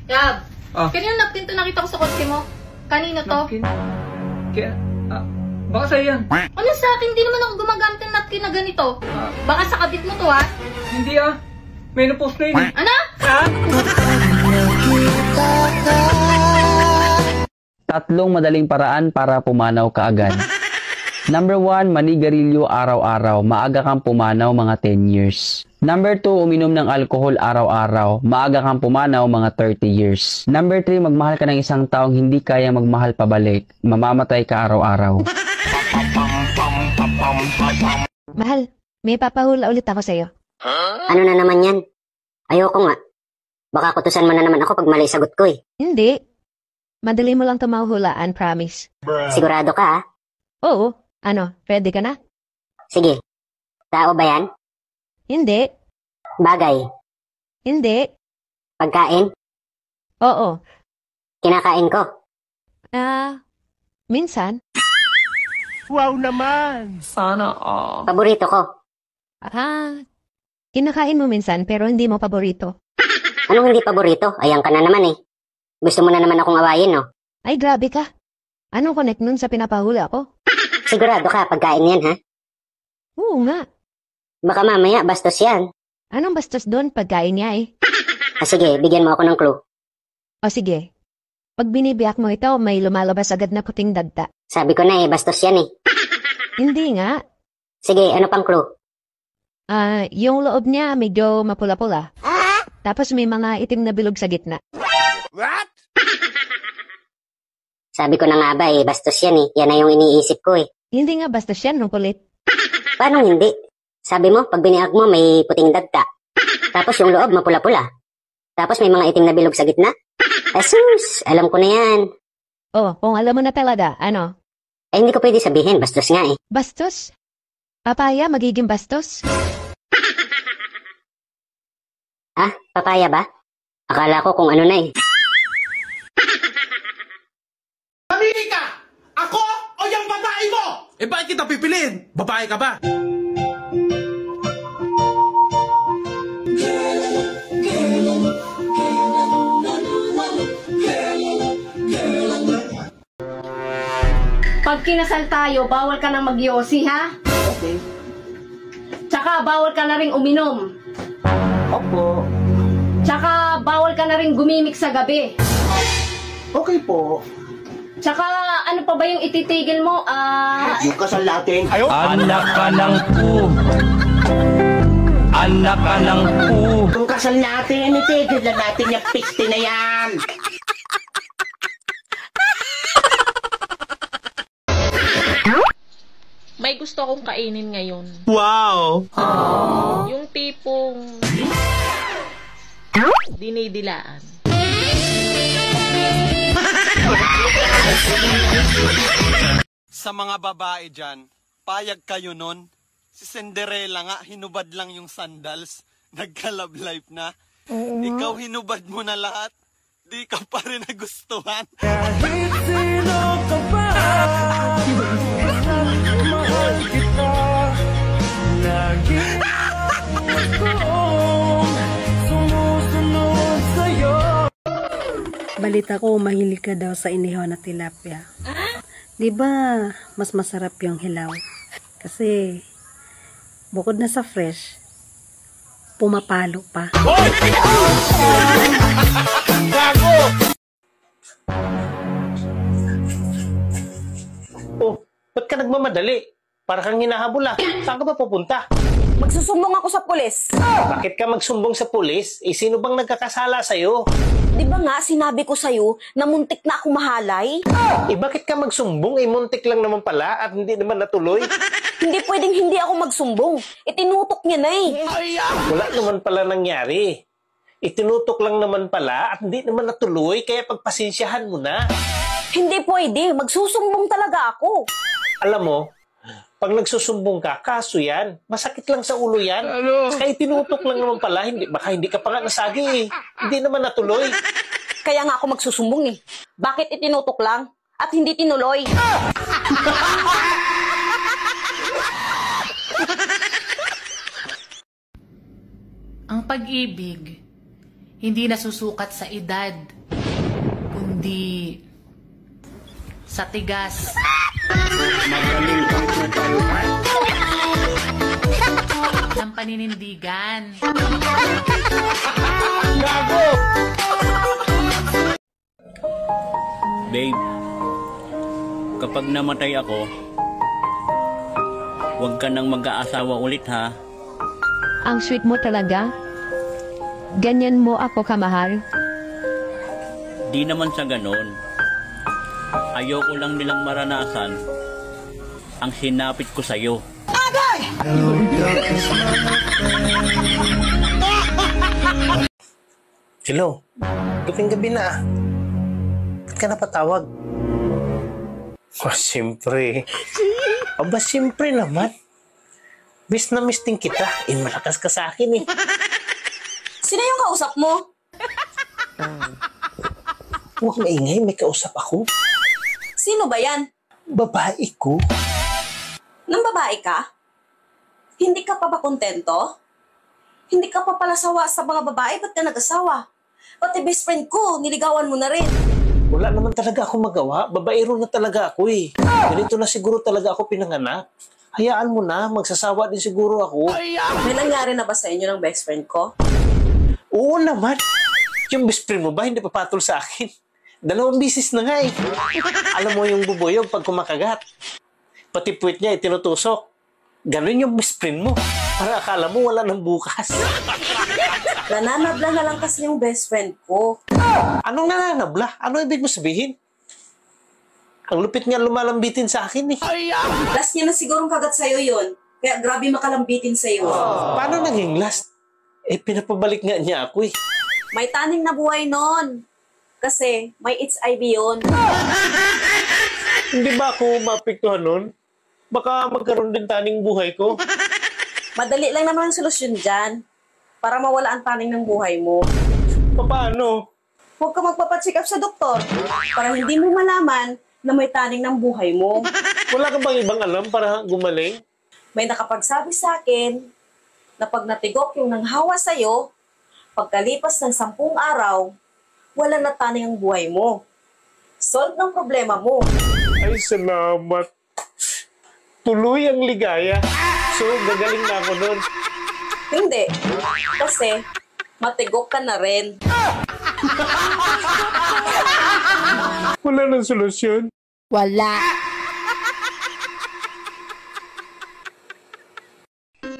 Yab, kanino napkin to nakita ko sa kotse mo? Kanino to? Napkin? Kaya, baka sa'yo yan. Ano sa akin? Hindi naman ako gumagamit ng napkin na ganito. Baka sa kabit mo to, ha? Hindi may na-post na yun eh. Ano? Tatlong madaling paraan para pumanaw kaagad. Number 1, manigarilyo araw-araw. Maaga kang pumanaw mga 10 years. Number 2, uminom ng alcohol araw-araw. Maaga kang pumanaw mga 30 years. Number 3, magmahal ka ng isang taong hindi kaya magmahal pabalik. Mamamatay ka araw-araw. Mahal, may papahula ulit ako sa'yo. Ano na naman yan? Ayoko nga. Baka kutusan mo na naman ako pag mali sagot ko eh. Hindi. Madali mo lang ito mahuhulaan, promise. Sigurado ka ha? Oo. Ano, pwede ka na? Sige. Tao ba yan? Hindi. Bagay? Hindi. Pagkain? Oo. Kinakain ko? Minsan. Wow naman! Sana all. Paborito ko? Kinakain mo minsan pero hindi mo paborito. Anong hindi paborito? Ayan ka na naman eh. Gusto mo na naman akong awayin, no? Ay, grabe ka. Anong connect nun sa pinapahula ko? Sigurado ka, pagkain yan, ha? Oo nga. Baka mamaya, bastos yan. Anong bastos doon? Pagkain niya eh. Sige, bigyan mo ako ng clue. O sige. Pag binibiyak mo ito, may lumalabas agad na puting dagta. Sabi ko na eh, bastos yan eh. Hindi nga. Sige, ano pang clue? Yung loob niya medyo mapula-pula. Tapos may mga itim na bilog sa gitna. What? Sabi ko na nga ba eh, bastos yan eh. Yan na yung iniisip ko eh. Hindi nga bastos yan, nung kulit. Paano hindi? Sabi mo, pag biniak mo, may puting dagta. Tapos yung loob, mapula-pula. Tapos may mga itim na bilog sa gitna. Asus, alam ko na yan. Oh, kung alam mo na talaga, ano? Hindi ko pwede sabihin, bastos nga eh. Bastos? Papaya, magiging bastos? Papaya ba? Akala ko kung ano na eh. Mamili ka! Ako o yung babae mo? Bakit kita pipiliin? Babae ka ba? Pag kinasal tayo, bawal ka nang magyosi, ha? Okay. Tsaka bawal ka na rin uminom. Opo. Tsaka bawal ka na rin gumimik sa gabi. Okay po. Tsaka ano pa ba yung ititigil mo? Yung kasal natin. Anak ka ng pu. Anak ka ng pu. Yung kasal natin, itigil na natin yung 50 na yan. May gusto akong kainin ngayon. Wow! Yung tipong dinidilaan. Sa mga babae dyan, payag kayo nun. Si Cinderella nga, hinubad lang yung sandals. Nagka-love life na. Ikaw hinubad mo na lahat. Di ka pa rin nagustuhan. Kahit sino ka pa, mahal kita. Lagi akong sumusunod sa'yo. Balita ko, mahilig ka daw sa inihaw na tilapia. Di ba mas masarap yung hilaw? Kasi bukod na sa fresh, pumapalo pa. Oh, ba't ka nagmamadali? Para kang hinahabol ah. Saan ka ba pupunta? Magsusumbong ako sa pulis. Bakit ka magsumbong sa pulis? Sino bang nagkakasala sa'yo? Di ba nga sinabi ko sa'yo na muntik na akong mahalay? Bakit ka magsumbong? Muntik lang naman pala at hindi naman natuloy. Hindi pwedeng hindi ako magsumbong. Tinutok niya na eh. Wala naman pala nangyari. Itinutok lang naman pala at hindi naman natuloy kaya pagpasensyahan mo na. Hindi pwede. Magsusumbong talaga ako. Alam mo, pag nagsusumbong ka, kaso yan. Masakit lang sa ulo yan. Kaya itinutok lang naman pala. Baka hindi ka pa nga nasagi eh. Hindi naman natuloy. Kaya nga ako magsusumbong eh. Bakit itinutok lang at hindi tinuloy? Ang pag-ibig, hindi nasusukat sa edad, kundi sa tigas. Ng paninindigan. Gago! Babe, kapag namatay ako, huwag ka nang mag-aasawa ulit ha. Ang sweet mo talaga. Ganyan mo ako kamahal. Di naman sa ganon. Ayoko lang nilang maranasan ang sinapit ko sa'yo. Agay! Hello, duking gabi na. Ba't ka napatawag? Oh, siyempre. Aba, siyempre naman. Miss na miss din kita. Malakas ka sa akin eh. Sino yung kausap mo? Huwag maingay, may kausap ako. Sino ba yan? Babae ko. Nang babae ka? Hindi ka pa ba kontento? Hindi ka pa pala sawa sa mga babae, ba't ka nag-asawa? Pati best friend ko, niligawan mo na rin. Wala naman talaga ako magawa. Babaero na talaga ako eh. Ganito na siguro talaga ako pinanganak. Hayaan mo na, magsasawa din siguro ako. May nangyari na ba sa inyo ng best friend ko? Oo naman. Yung best friend mo ba hindi papatol sa akin? 2 bisis na nga eh. Alam mo yung bubuyog pag kumakagat. Pati puwit niya itinutusok. Ganun yung best friend mo. Para akala mo wala nang bukas. Nananabla na lang kasi yung best friend ko. Anong nananabla? Ano ibig mo sabihin? Ang lupit nga lumalambitin sa akin eh. Last niya na sigurong kagat sa'yo yun. Kaya grabe makalambitin sa'yo. Paano naging last? Eh, pinapabalik nga niya ako eh. May taning na buhay nun. Kasi may HIV yun. Hindi ba ako mapiktuhan nun? Baka magkaroon din taning buhay ko. Madali lang naman ang solusyon dyan. Para mawala ang taning ng buhay mo. Paano? Huwag ka magpapacheck up sa doktor. Para hindi mo malaman na may taning ng buhay mo. Wala ka bang ibang alam para gumaling? May nakapagsabi sa akin na pag natigok yung nanghawa sa'yo, pagkalipas ng 10 araw, wala na taning ang buhay mo. Solve ng problema mo. Ay, salamat. Tuloy ang ligaya. So, gagaling na ako nun. Hindi. Kasi, matigok ka na rin. Wala nang solusyon. Wala.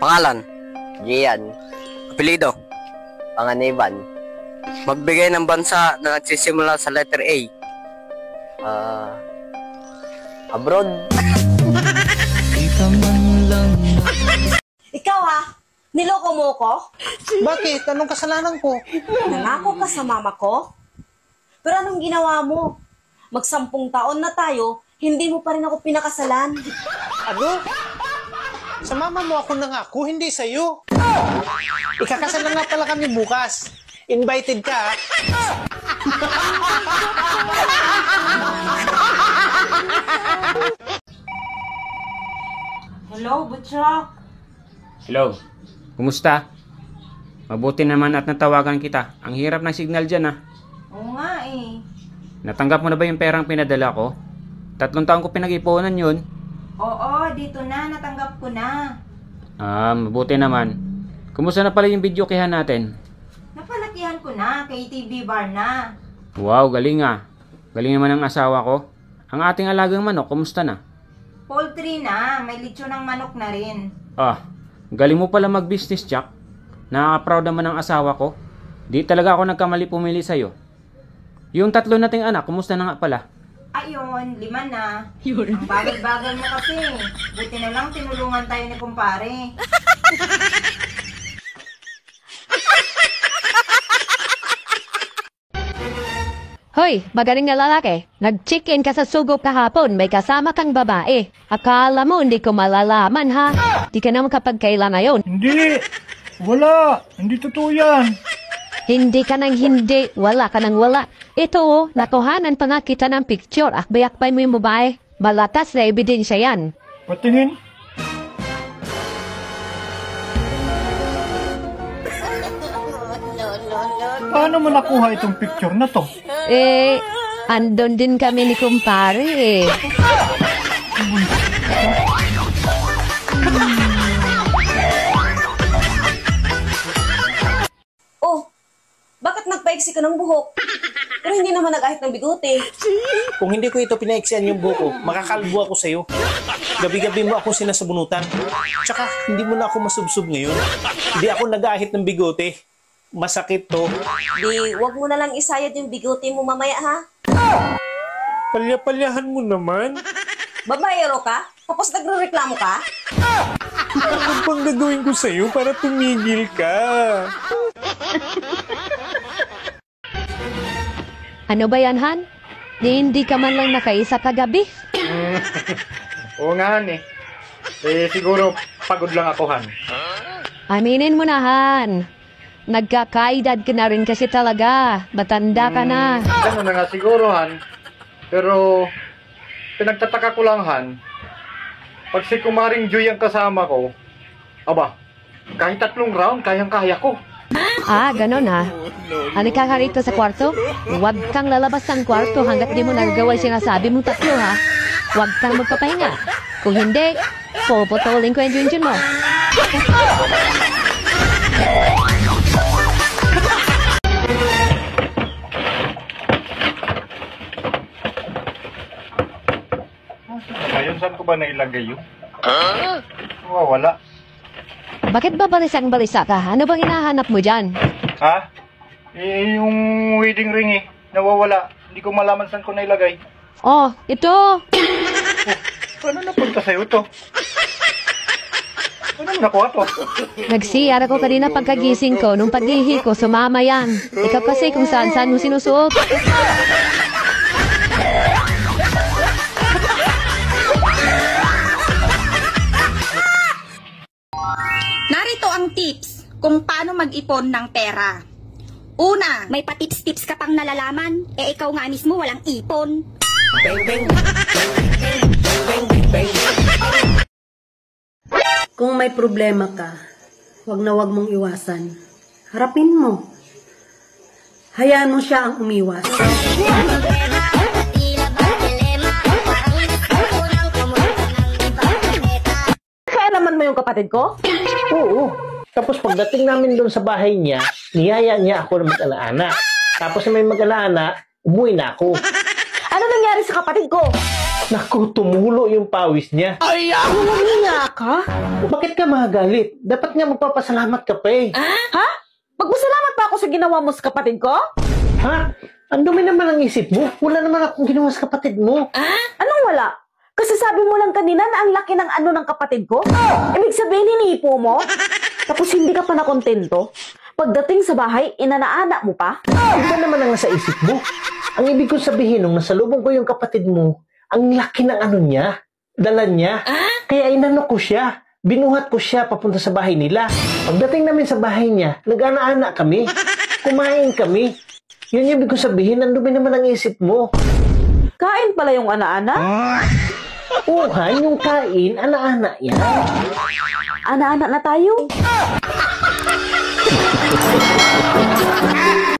Pangalan, Gian. Apelido, Panganiban. Magbigay ng bansa na nagsisimula sa letter A. Abroad. Ikaw ha? Niloko mo ko? Bakit? Anong kasalanan ko? Nangako ka sa mama ko? Pero anong ginawa mo? 10 taon na tayo, hindi mo pa rin ako pinakasalan. Ano? Sa mama mo ako nangako, hindi sa'yo. Ikakasal na nga pala kami bukas. Invited ka. Hello, Butchok. Hello. Kumusta? Mabuti naman at natawagan kita. Ang hirap ng signal dyan Oo nga eh. Natanggap mo na ba yung perang pinadala ko? 3 taon ko pinag-ipunan yun. Oo, dito na. Natanggap ko na. Mabuti naman. Kumusta na pala yung video kihan natin? Napalakihan ko na. Kay TV bar na. Wow, galing Galing naman ang asawa ko. Ang ating alagang manok, kumusta na? Poultry na. May lechon ng manok na rin. Galing mo pala mag-business, Jack. Nakaka-proud naman ang asawa ko. Di talaga ako nagkamali pumili sa'yo. Yung 3 nating anak, kumusta na nga pala? Ayun, 5 na. Ang bagal-bagal mo kasi. Buti na lang tinulungan tayo ni kumpare. Hoy, magaling na lalaki. Nag-check-in ka sa sugo kahapon, may kasama kang babae. Akala mo hindi ko malalaman ha? Di ka naman kapag kailan na yun. Hindi! Wala! Hindi totoo yan! Hindi ka nang hindi, wala ka nang wala. Ito nakuhanan pa nga kita ng picture. Akbay-akbay mo yung babae. Malatas na ebidensya yan. Patingin? No, no, no, Paano mo nakuha itong picture na to? Andon din kami ni kumpare eh. Oh, bakit nagpaiksi ka ng buhok? Pero hindi naman nag-ahit ng bigote. Kung hindi ko ito pinaiksian yung buko, makakalbo ako sa'yo. Gabi-gabi mo ako sinasabunutan. Tsaka, hindi mo na ako masubsob ngayon. Hindi ako nag-ahit ng bigote. Masakit to. Di, wag mo na lang isayad yung bigote mo mamaya, ha? Palya-palyahan mo naman. Babayero ka? Tapos nagre-reklamo ka? Ano bang gagawin ko sa'yo para tumigil ka? Ano ba yan, Han? Hindi ka man lang nakaisa kagabi? Oo nga, Han eh. Siguro pagod lang ako, Han. Aminin mo na, Han. Nagkakaedad ka na rin kasi talaga. Matanda ka na. Ganun na nga siguro, Han. Pero, pinagtataka ko lang, Han. Pag si Kumaring Joy ang kasama ko, aba, kahit 3 round, kayang-kaya ko. Ganon ha. Halika ka rito sa kwarto. Huwag kang lalabas ng kwarto hanggat di mo nagagawa yung sinasabi mong 3 ha. Huwag kang magpapahinga. Kung hindi, puputulin ko yung junjun mo. Ngayon, saan ko ba nailagay yun? Wala. Bakit ba balisang-balisa ka? Ano bang hinahanap mo dyan? Ha? Yung wedding ring eh. Nawawala. Hindi ko malaman saan ko nailagay. Oh, ito. Paano napunta sa'yo to? Paano nakuha to? Nag-CR ako kanina pagkagising ko. Nung pag-ihi ko, sumama yan. Ikaw kasi kung saan-saan mo sinusuot. Narito ang tips kung paano mag-ipon ng pera. Una, may patips-tips ka pang nalalaman, ikaw nga mismo walang ipon. Kung may problema ka, wag na wag mong iwasan. Harapin mo. Hayaan mo siya ang umiwas. Kaalaman mo yung kapatid ko? Oo. Tapos pagdating namin doon sa bahay niya, niyaya niya ako na mag-alaana. Tapos na may mag-alaana, umuwi na ako. Ano nangyari sa kapatid ko? Naku, tumulo yung pawis niya. Nangyaya ka? Bakit ka magalit? Dapat nga magpapasalamat ka pa eh. Ha? Magpasalamat pa ako sa ginawa mo sa kapatid ko? Ha? Ang dumi naman ang isip mo. Wala naman akong ginawa sa kapatid mo. Anong wala? Kasi sabi mo lang kanina na ang laki ng ano ng kapatid ko? Ibig sabihin, hinihipo mo? Tapos hindi ka pa nakontento? Pagdating sa bahay, inanaanak mo pa? Iba naman ang nasa isip mo. Ang ibig kong sabihin, nung nasalubong ko yung kapatid mo, ang laki ng ano niya, dala niya. Kaya inano ko siya. Binuhat ko siya papunta sa bahay nila. Pagdating namin sa bahay niya, nag-ana-ana kami. Kumain kami. Yun yung ibig kong sabihin, ang dumi naman ang isip mo. Kain pala yung ana-ana? Han, yung kain, ana-ana yan. Ana-ana na tayo?